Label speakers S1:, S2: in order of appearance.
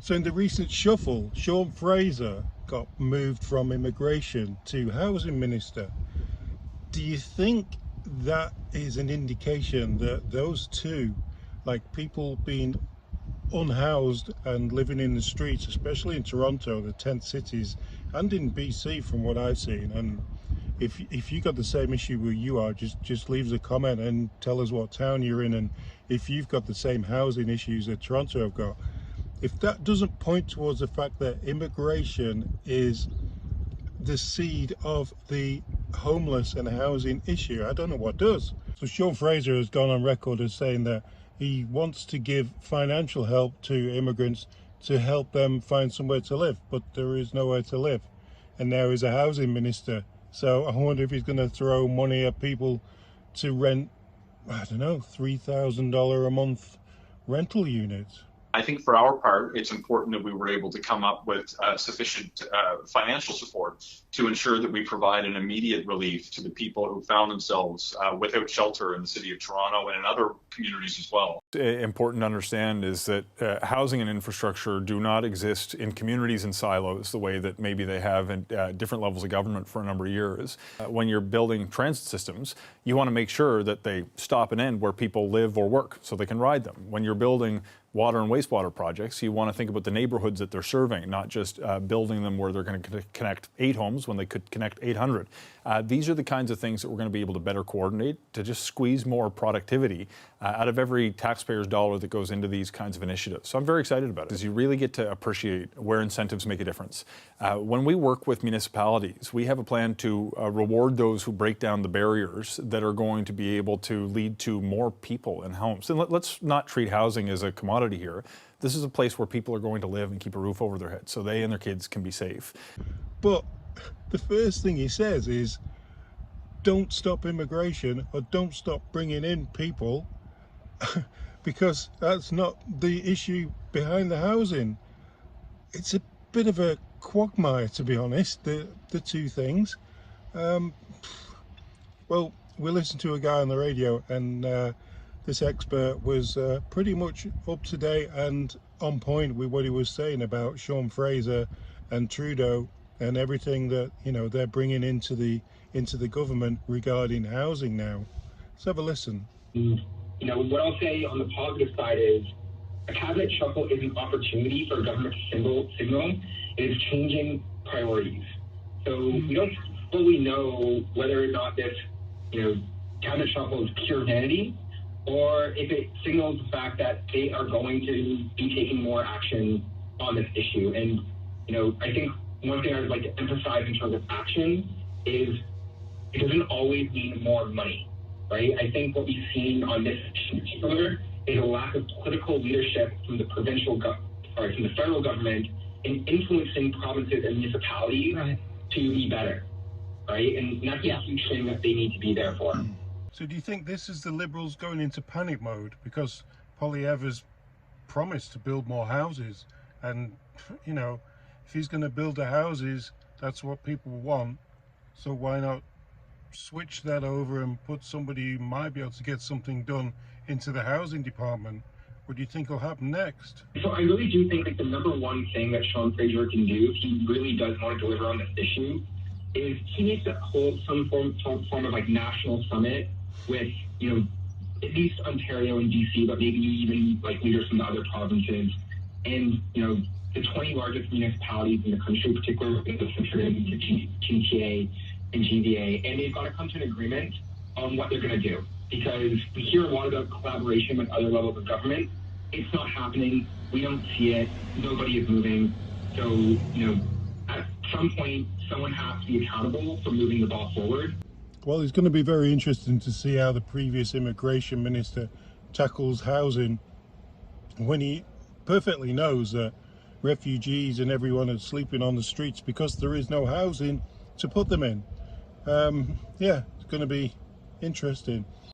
S1: So in the recent shuffle, Sean Fraser got moved from immigration to housing minister. Do you think that is an indication that those two, like people being unhoused and living in the streets, especially in Toronto, the tent cities, and in BC from what I've seen, and if you got the same issue where you are, just leave us a comment and tell us what town you're in, and if you've got the same housing issues that Toronto have got. If that doesn't point towards the fact that immigration is the seed of the homeless and housing issue, I don't know what does. So Sean Fraser has gone on record as saying that he wants to give financial help to immigrants to help them find somewhere to live, but there is nowhere to live. And now he's a housing minister. So I wonder if he's going to throw money at people to rent, I don't know, $3,000 a month rental units.
S2: I think for our part, it's important that we were able to come up with sufficient financial support to ensure that we provide an immediate relief to the people who found themselves without shelter in the city of Toronto and in other communities as well.
S3: Important to understand is that housing and infrastructure do not exist in communities in silos the way that maybe they have in different levels of government for a number of years. When you're building transit systems, you want to make sure that they stop and end where people live or work so they can ride them. When you're building water and wastewater projects, you want to think about the neighborhoods that they're serving, not just building them where they're going to connect 8 homes when they could connect 800. These are the kinds of things that we're going to be able to better coordinate to just squeeze more productivity out of every taxpayer's dollar that goes into these kinds of initiatives. So I'm very excited about it, because you really get to appreciate where incentives make a difference. When we work with municipalities, we have a plan to reward those who break down the barriers that are going to be able to lead to more people in homes. And let's not treat housing as a commodity here. This is a place where people are going to live and keep a roof over their heads so they and their kids can be safe.
S1: But the first thing he says is, don't stop immigration or don't stop bringing in people because that's not the issue behind the housing. It's a bit of a quagmire, to be honest, the two things. Well, we listened to a guy on the radio, and this expert was pretty much up to date and on point with what he was saying about Sean Fraser and Trudeau and everything that, you know, they're bringing into the government regarding housing now. Let's have a listen.
S4: You know, what I'll say on the positive side is a cabinet shuffle is an opportunity for government to signal it is changing priorities. So we don't fully know whether or not this, you know, cabinet shuffle is pure vanity, or if it signals the fact that they are going to be taking more action on this issue. And, you know, I think one thing I would like to emphasize in terms of action is it doesn't always mean more money, right? I think what we've seen on this issue in particular is a lack of political leadership from the from the federal government in influencing provinces and municipalities to be better, right? And that's a huge thing that they need to be there for.
S1: So do you think this is the Liberals going into panic mode because Poilievre's promised to build more houses, and, you know, if he's going to build the houses, that's what people want, so why not switch that over and put somebody who might be able to get something done into the housing department? What do you think will happen next?
S4: So I really do think that the number one thing that Sean Fraser can do, if he really does want to deliver on this issue, is he needs to hold some form of like national summit with, you know, at least Ontario and BC, but maybe even like leaders from the other provinces, and, you know, the 20 largest municipalities in the country, particularly the GTA and GVA, and they've got to come to an agreement on what they're going to do. Because we hear a lot about collaboration with other levels of government. It's not happening. We don't see it. Nobody is moving. So, you know, at some point, someone has to be accountable for moving the ball forward.
S1: Well, it's going to be very interesting to see how the previous immigration minister tackles housing when he perfectly knows that refugees and everyone are sleeping on the streets because there is no housing to put them in. Yeah, it's going to be interesting.